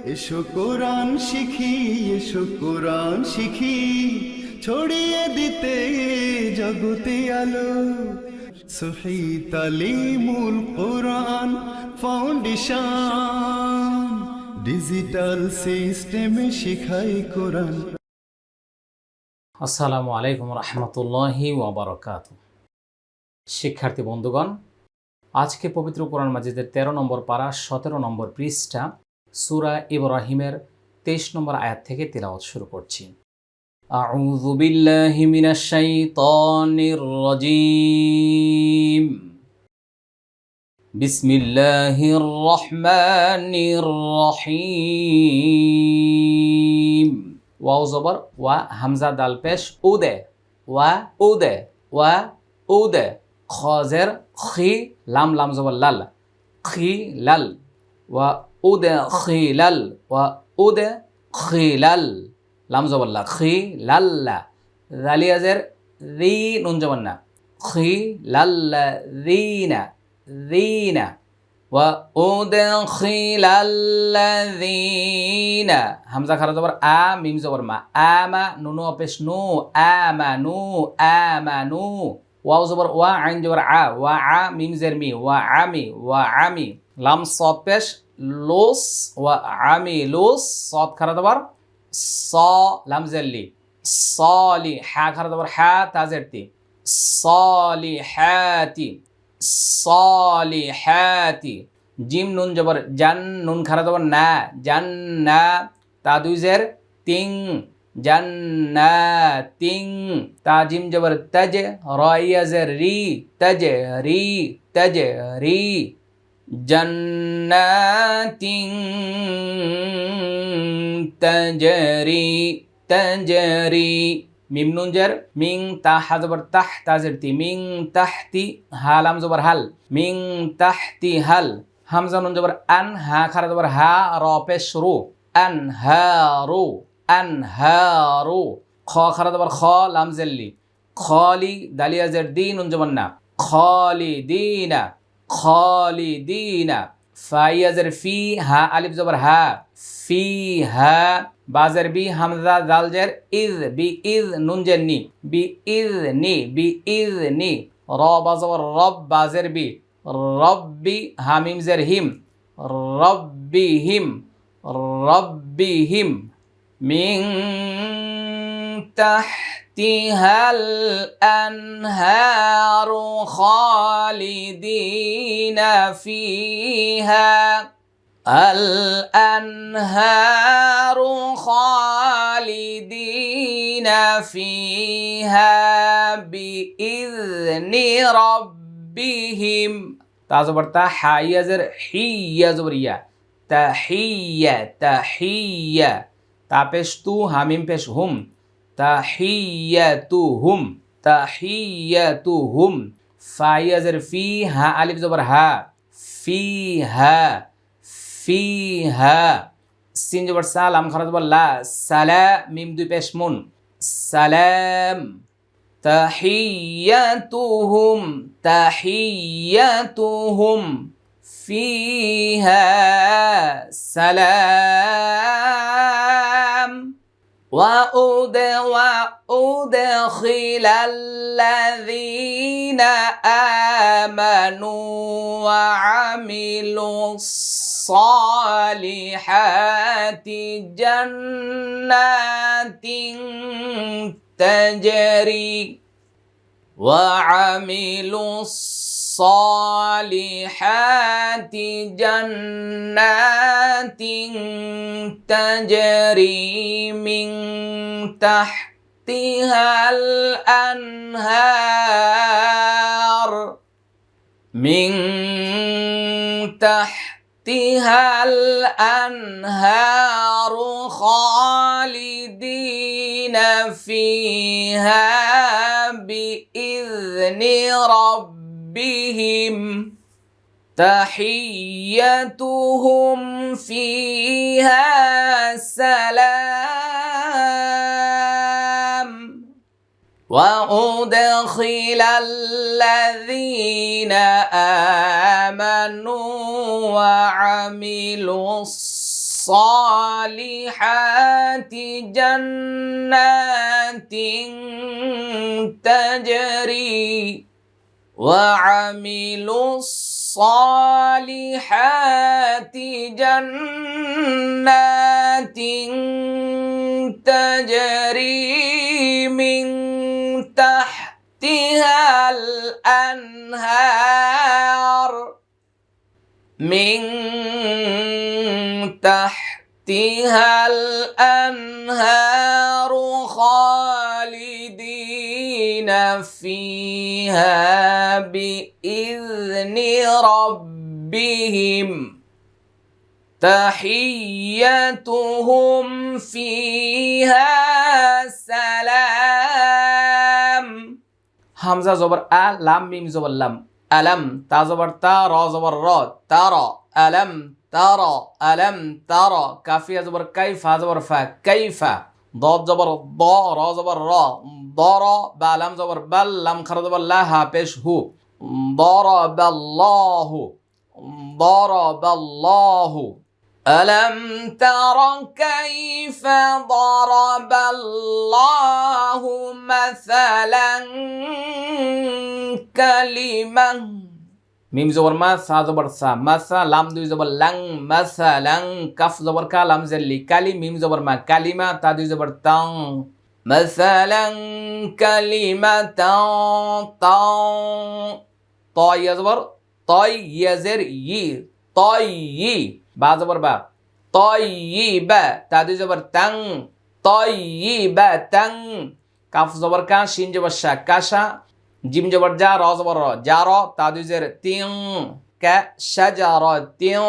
এসো কোরআন শিখি, এসো কোরআন শিখি, ছড়িয়ে দিতে জগতে আলো। সহি তালিমুল কোরআন ফাউন্ডেশন, ডিজিটাল সিস্টেমে শিখাই কোরআন। আসসালামু আলাইকুম রহমতুল্লাহি ওয়াবারাকাতুহু। শিক্ষার্থী বন্ধুগণ, আজকে পবিত্র কোরআন মাজিদের 13 নম্বর পারা 17 নম্বর পৃষ্ঠা সূরা ইব্রাহিমের 23 নম্বর আয়াত থেকে তিলাওয়াত শুরু করছি। আউযু বিল্লাহি মিনাশ শাইতানির রাজীম। বিসমিল্লাহির রহমানির রহিম। ওয়াও জবর ওয়া, হামজা দাল পেশ উদে, ওয়া উদে, ওয়া উদে। খজের খি, লাম লাম জবর লাল, খি লাল, ওয়া উদে খিলাল, ওয়া উদে খিলাল, লাম জবর লা, খি লাল্লা। জালিয়াজের রি, নুন জবর না, খি লাল্লা রিনা, রিনা। وأدخل الذين হামজা খারা জবর আ, মিম জবর মা, আমা নুনু পেশ নু, আমানু, আমানু। ওয়াও জবর ওয়া, আইন জবর আ, ওয়া আ, মিম জের মি, ওয়া আমি, ওয়া আমি। লাম সদ পেশ লোস, ওয়া আমি লোস, সদ খারা জবর স, লাম জেরলি, সলি, হা খারা জবর হা, তাজের তি, সলিহাতি, সলিহাতি। জিম নুন জবর জান, নুন খারা জবর না, জান্না, তা দুই জের তিং, জান্নাতিং। তা জিম জবর তাজ, রাইয়া জের রি, তাজ রি, তাজ রি। জান্নাতিং তাজরি, তাজরি। মিম নুন জের মিং, তা হা জবর তাহ, তাজের তি, মিং তাহতি, হা লাম জবর হাল, মিং তাহতি হাল। হামজা নুন জবর আন, হা খারা জবর হা, র পেশ রু, আন হারু, আন হারু। খ খারা জবর খ, লাম জেল্লি, খলি, দালিয়া জের দি, নুন জবর না, খলিদিনা, খলিদিনা। ফাইয়া জের ফি, হা আলিফ জবর হা, ফি হা। বাজের বি, হামজা দাল জের ইজ, বি ইজ, নুন জের নি, বি ইজ নি, বি ইজ নি। র বাজবর রব, বাজের বি, রব্বি, হামিম জের হিম, রব্বিহিম, রব্বিহিম। মিন তাহতিহাল আনহারু খালিদিনা ফিহা, الأنهار خالدين فيها بإذن ربهم. تازبر تا حيا زر حيا زبريا، تحية تحية. تا پیش تو، همین پیش هم، تحيتهم، تحيتهم. فايا زر في، ها الف زبر ها، فيها، ফিহা। সিন জবর সা, লাম খারা জবর লা, সালা, মিম দুই পেশ মুন, সালাম। তাহিয়াতুহুম, তাহিয়াতুহুম ফিহা সালাম। وأدخل الذين آمنوا وعملوا الصالحات جنات تجري، وعملوا الصالحات جنات تجري من تحتها الأنهار، من تحتها الأنهار خالدين فيها بإذن ربهم، تحيتهم فيها سلام. وأدخل الذين آمنوا وعملوا الصالحات جنات تجري وعملوا الصالحات جنات تجري من تحتها الأنهار من تحتها الأنهار خالدين فيها بإذن ربهم تحيتهم فيها سلام হামজা জবর আ লাম মিম জবর লাম আলাম তা জবর তা র জবর র তারা আলাম তারা আলাম তারা কাফিয়া জবর কাই ফা জবর ফা কাইফা ضاد জবর দ র জবর র দর বা লাম জবর বাল লাম খারা জবর লা হা পেশ হু দরাবাল্লাহু দরাবাল্লাহু ألم تر كيف ضرب الله مثلا كلمة মিম জবর মা সা জবর সা মাসা লাম দুই জবর লাং মাসা লাং কাফ জবর কা লাম জেলি কালি মিম জবর মা কালিমা তা দুই জবর তাং মাসালাং কালিমাতান তাং তয় জবর তয় ইয়াজের ই তয় বা জবর বা তয়্যিবা তা দুই জবর তাং তয়্যিবাতাং কাফ জবর কা শিন জবর শা কাশা জিম জবর জা র জবর র জার তা দুই জের তিং কা শাজারাতিন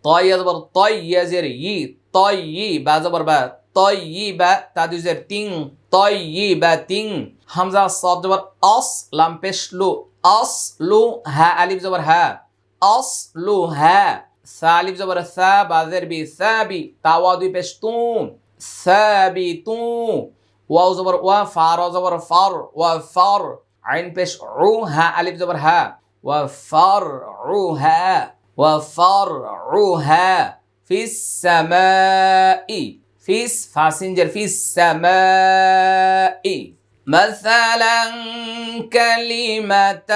তয় জবর তয় ইয়াজের ই তয়্যি বা জবর বা তয়্যিবা তা দুই জের তিং তয়্যিবাতিন হামজা সাদ জবর আস লাম পেশ লু আসলু হা আলিফ জবর হা আসলু হা সালিফ জবর সা বাজের বি সাবি তাওয়া দুই পেশ তু সাবিতু ওয়াও জবর ওয়া ফা র জবর ফার ওয়া ফার আইন পেশ উ হা আলিফ জবর হা ওয়া ফার উ হা ওয়া ফার উ হা ফিস সামাই ফিস ফাসিনজার ফিস সামাই مثلا كلمة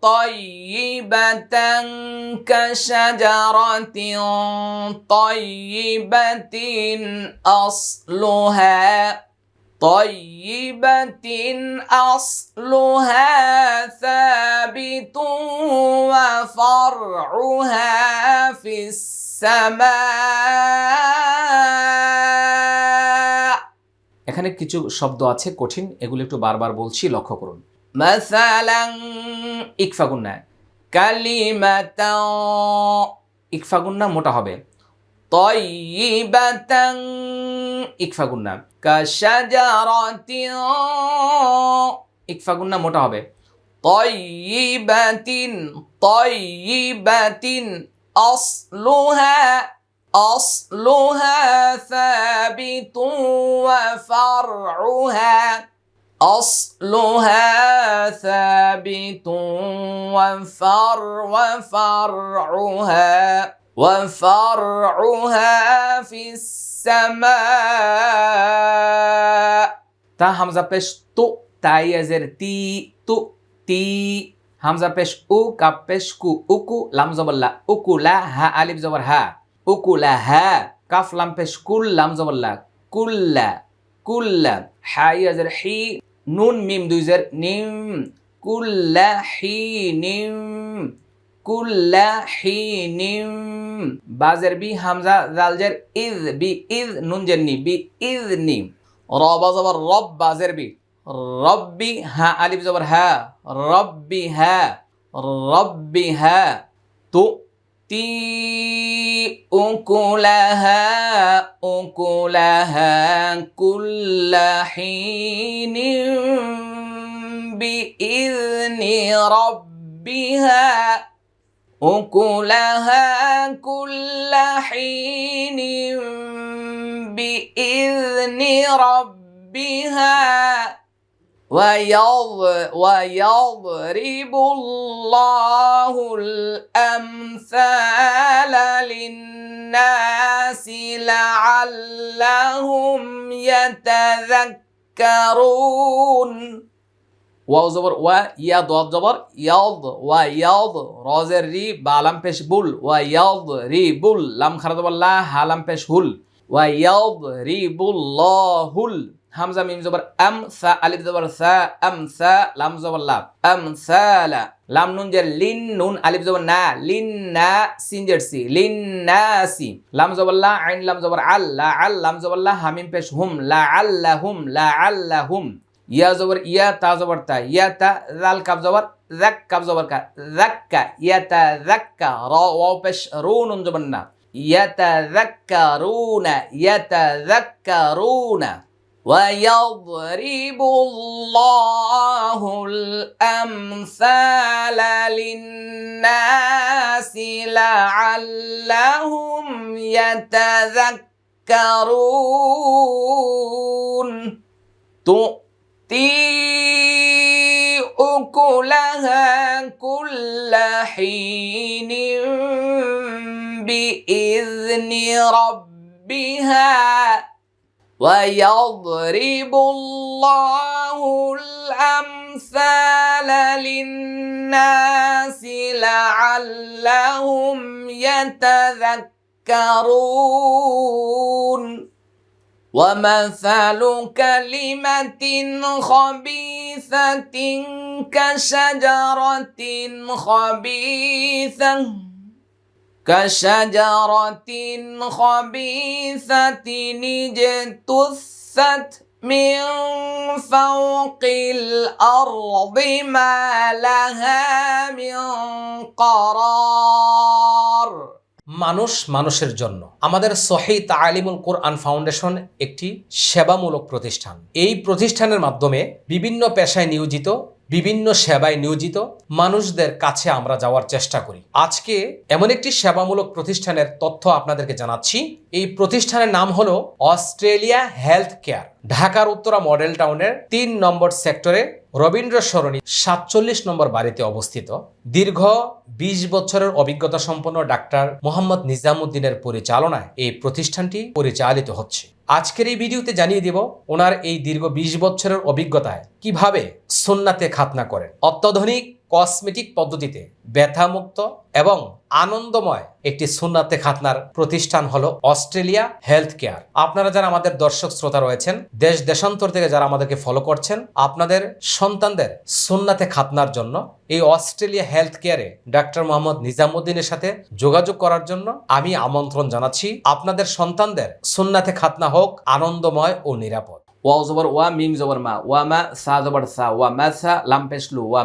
طيبة كشجرة طيبة أصلها ثابت وفرعها في السماء এখানে কিছু শব্দ আছে কঠিন, এগুলো একটু বারবার বলছি, লক্ষ্য করুন। মাসালাং ইকফা গুন্না, কালিমাতান ইকফা গুন্না মোটা হবে। তয়্যিবাতান ইকফা গুন্না, কাশাজারাতিন ইকফা গুন্না মোটা হবে। তয়্যিবাতিন أصلها ثابت وفرعها وفرعها في السماء تا همزة পেশ তো তাইয়াজের তি হামজা পেশ উ কাপ পেশ কু উকু লাম জবর লা উকুলা হা আলিফ জবর হা উকুলা হা কাফ লাম পেশ কুল লাম জবর লা কুল্লা হা ইয়াজের হি নুন মিম দুই জের নিম কুল্লা হি নিম বাজের বি হামজা জালজের ইজ বি ইজ নুন জের বি ইজনি র বা জবর রব বাজের বি রব্বি হা আলিফ জবর হা রব্বিহা তুতি উকুলাহা কুল্লা হিনিন বিইذনি রব্বিহা উকুলাহা কুল্লা হিনিন বিইذনি রব্বিহা ويضرب الله الأمثال للناس لعلهم يتذكرون ওয়াও জবর ওয়া ইয়া দদ জবর ইয়াদ ওয়া ইয়াদ রজের রি বা লাম পেশ বুল ওয়া ইয়াদ রি বুল লাম খারা জবর লা হা লাম পেশ হুল ওয়া ইয়াদ রি বুল লাহুল হামজা মিম জবর আম সা আলিফ জবর সা আম সা লাম জবর লা আম সালা লাম নুন জের লিন নুন আলিফ জবর না লিন না সিন জের সি লিন নাসি লাম জবর লা আইন লাম জবর আল লা আল লাম জবর লা হা মিম পেশ হুম লা আল্লাহুম ইয়া জবর ইয়া তা জবর তা ইয়া তা জাল কাব জবর যাক কাব জবর কা যাক্কা ইয়া তা যাক্কা র ওয়াও পেশ রু নুন জবর না ইয়াতাযাক্কারুনা ويضرب الله الأمثال للناس لعلهم يتذكرون تؤتي أكلها كل حين بإذن ربها ويضرب الله الأمثال للناس لعلهم يتذكرون ومثل كلمة خبيثة كشجرة خبيثة اجتثت من فوق الأرض ما لها من قرار মানুষ মানুষের জন্য আমাদের সহিহ তালিমুল কোরআন ফাউন্ডেশন একটি সেবামূলক প্রতিষ্ঠান। এই প্রতিষ্ঠানের মাধ্যমে বিভিন্ন পেশায় নিয়োজিত বিভিন্ন সেবায় নিয়োজিত মানুষদের কাছে আমরা যাওয়ার চেষ্টা করি। আজকে এমন একটি সেবামূলক প্রতিষ্ঠানের তথ্য আপনাদেরকে জানাচ্ছি। এই প্রতিষ্ঠানের নাম হলো অস্ট্রেলিয়া হেলথ কেয়ার। ঢাকার উত্তরা মডেল টাউনের ৩ নম্বর সেক্টরে রবীন্দ্র সরণি ৪৭ নম্বর বাড়িতে অবস্থিত। দীর্ঘ ২০ বছরের অভিজ্ঞতা সম্পন্ন ডাক্তার মোহাম্মদ নিজামুদ্দিনের পরিচালনায় এই প্রতিষ্ঠানটি পরিচালিত হচ্ছে। আজকের এই ভিডিওতে জানিয়ে দিব ওনার এই দীর্ঘ ২০ বছরের অভিজ্ঞতায় কিভাবে সুন্নাতে খাতনা করেন। অত্যাধুনিক কসমেটিক পদ্ধতিতে ব্যথামুক্ত এবং আনন্দময় একটি সুন্নাতে খাতনার প্রতিষ্ঠান হলো অস্ট্রেলিয়া হেলথ কেয়ার। আপনারা যারা আমাদের দর্শক শ্রোতা রয়েছেন, দেশ দেশান্তর থেকে যারা আমাদেরকে ফলো করছেন, আপনাদের সন্তানদের সুন্নাতে খাতনার জন্য এই অস্ট্রেলিয়া হেলথ কেয়ারে ডাক্তার মোহাম্মদ নিজামুদ্দিনের সাথে যোগাযোগ করার জন্য আমি আমন্ত্রণ জানাচ্ছি। আপনাদের সন্তানদের সুন্নাতে খাতনা হোক আনন্দময় ও নিরাপদ। ওয়াও জবর ওয়া মিম জবর মা ওয়া মা সা জবর সা ওয়া মাসা লাম পেশলু ওয়া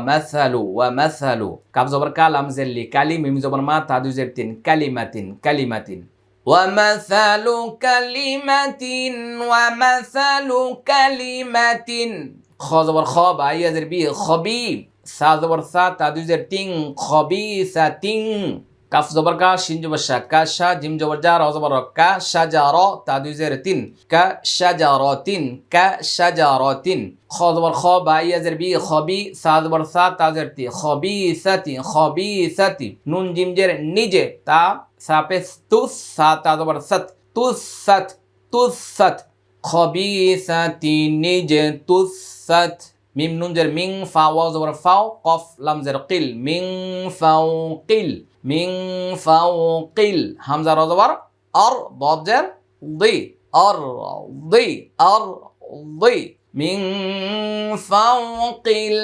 মাসালু কাফ জবর কা লাম জেল্লি কালি মিম জবর মা তা দুই জের তিন কালিমাতিন ওয়া মাসালু কালিমাতিন খ জবর খ বা ইয়া জের বি খবি সা জবর সা তা দুই জের তিন খবিসাতিন কাফ জবর কা শিন জবর শা কা শা জিম জবর জা র জবর কা শাজারা তা দুই জের তিন কা শাজারাতিন খ জবর খ বা ইয়া জের বি খবি সা জবর সা তা জের তি খবিসাতি নুন জিম জের নিজে তা সা পে তুস সা তা জবর সত তুসাত খবিসাতি নিজে তুসাত মিম নুন জের মিং ফা ওয়াও জবর ফাও কফ লাম জের কিল মিং ফাউকিল হামজা র জবর আর দদ জের দি আর দি মিং ফাউকিল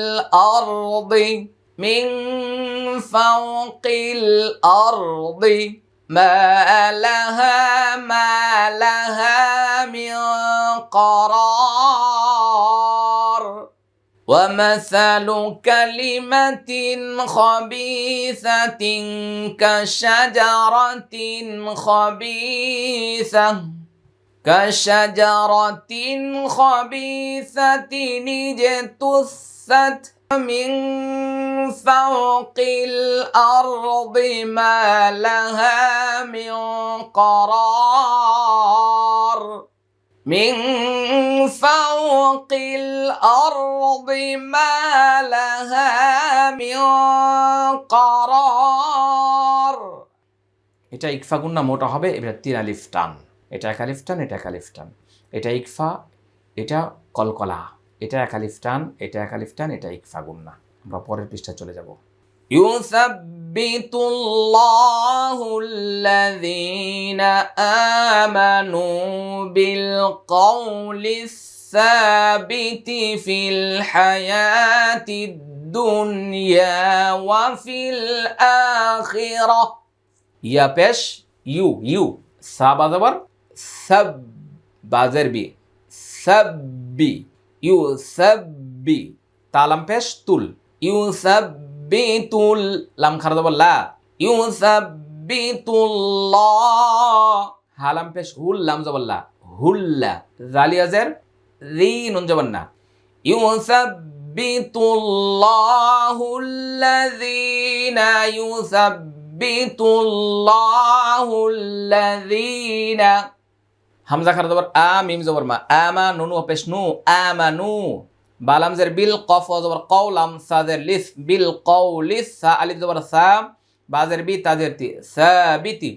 আরদি মা লাহা মিন قرار ومثل كلمة خبيثة كشجرة خبيثة اجتثت من فوق الأرض ما لها من قرار মিন ফাওকিল আরদি মা লাহা মিন কারার। এটা ইকফা গুন্না মোটা হবে, এটা 3 আলিফ টান, এটা 1 আলিফ টান, এটা 1 আলিফ টান, এটা ইকফা, এটা কলকলা, এটা 1 আলিফ টান, এটা 1 আলিফ টান, এটা ইকফা গুন্না। আমরা পরের পৃষ্ঠায় চলে যাব। ইউসাব্বিতুল্লাহুল্লাযীনা আমানু বিল কওলিস সাবিতি ফিল হায়াতিদ দুনিয়া ওয়া ফিল আখিরাহ। ইয়া পেশ ইউ সা বাজাবার সাব বাজার বি সাব্বি ইউসাব্বি তালাম পেশ তুল ইউসাব্বিতুল লাম খারা দাবার লা ইউসাব্বিতুল্লাহ হালাম পেশ হুল লাম যাবার লা হুল্লা জালিয়াজের রি নুন যাবার না ইউসাব্বিতুল্লাহুল্লাযীনা ইউসাব্বিতুল্লাহুল্লাযীনা হামজা খারা দাবার আ মিম যাবার মা আমানু নু পেশ নু আমানু বালাম জের বিল কফ জবর কওলাম সাজের লিস বিল কওলিস সা আলিফ জবর সা বাজের বি তাজের তি সাবিতি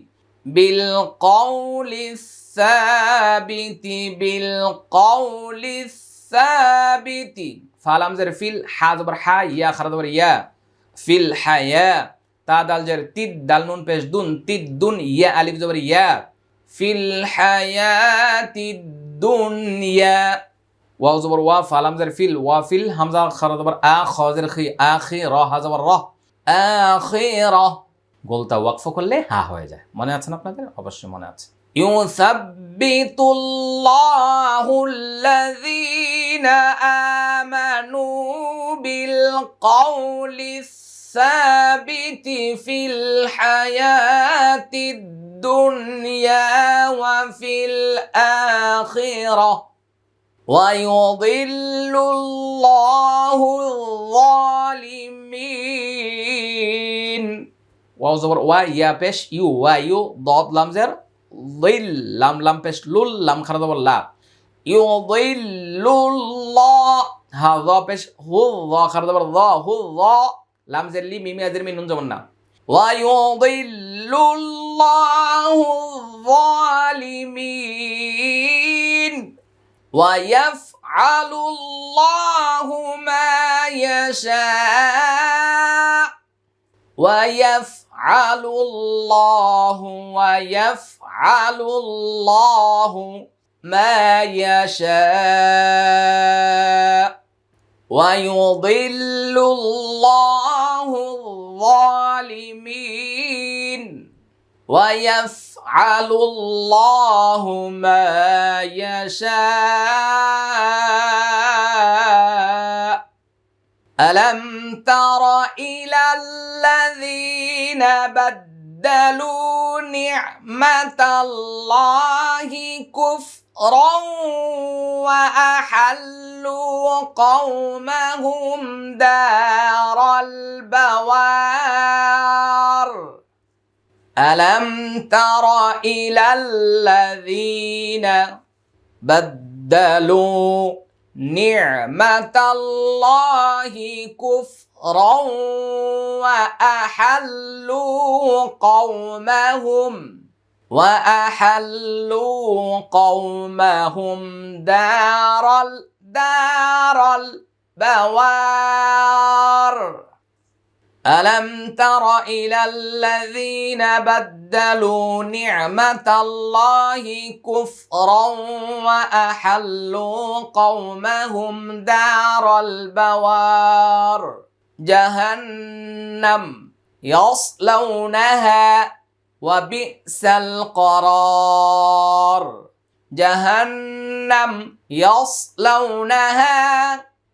বিল কওলিস সাবিতি বিল কওলিস সাবিতি ফালাম জের ফিল হা জবর হা ইয়া খারা জবর ইয়া ফিল হায়া তা দাল জের তিদ দাল নুন পেশ দুন তিদ দুন ইয়া আলিফ জবর ইয়া ফিল হায়াতিদ দুনিয়া ওয়াও জবর ওয়া ফালাম জের ফিল ওয়া ফিল হামজা খারা জবর আ খাজের খি আখিরা হা জবর রাহ আখিরা গোলটা ওয়াকফ করলে হা হয়ে যায়। মনে আছে না আপনাদের? অবশ্যই মনে আছে। ইউসাব্বিতুল্লাহুল্লাযীনা আমানু বিল কওলিস সাবিতি ফিল হায়াতিদ দুনিয়া ওয়া ফিল আখিরাহ ويضل الله الظالمين ওয়াও জবর ওয়া ইয়া পেশ ইউ ওয়া ইউ দদ লাম জের লিল লাম লাম পেশ লুল লাম খারা জবর লা ইউদিল্লুল্লাহ হা যা পেশ হু যা খারা জবর যা হু যা লাম জের লি মিম আজের মিন নুন জবর না ওয়া ইউদিল্লুল্লাহু الظالمين ويفعل الله ما يشاء ويفعل الله ما يشاء ويضل الله الظالمين ويفعل الله ما يشاء ألم تر إلى الذين بدلوا نعمة الله كفرا وأحلوا قومهم دار البوار ألم تر إلى الذين بدلوا نعمة الله كفرا وأحلوا قومهم دار البوار ألم تر إلى الذين بدلوا نعمة الله كفرا وأحلوا قومهم دار البوار جهنم يصلونها وبئس القرار جهنم يصلونها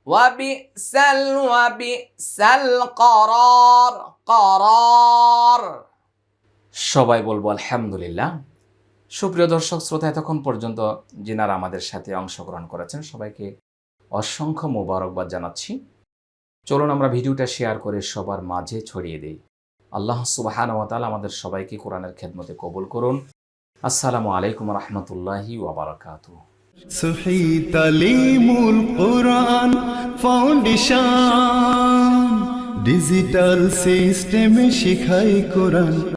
وبئس القرار قرار সবাই বলবো আলহামদুলিল্লাহ। সুপ্রিয় দর্শক শ্রোতা, এতক্ষণ পর্যন্ত যিনারা আমাদের সাথে অংশগ্রহণ করেছেন সবাইকে অসংখ্য মোবারকবাদ জানাচ্ছি। চলুন আমরা ভিডিওটা শেয়ার করে সবার মাঝে ছড়িয়ে দেই। আল্লাহ সুবহানাহু ওয়া তাআলা আমাদের সবাইকে কোরআনের খেদমতে কবুল করুন। আসসালামু আলাইকুম ওয়া রাহমাতুল্লাহি ওয়া বারাকাতুহু। সহি তালিমুল কোরআন ফাউন্ডেশন ডিজিটাল সিস্টেমে শিখাই কোরআন।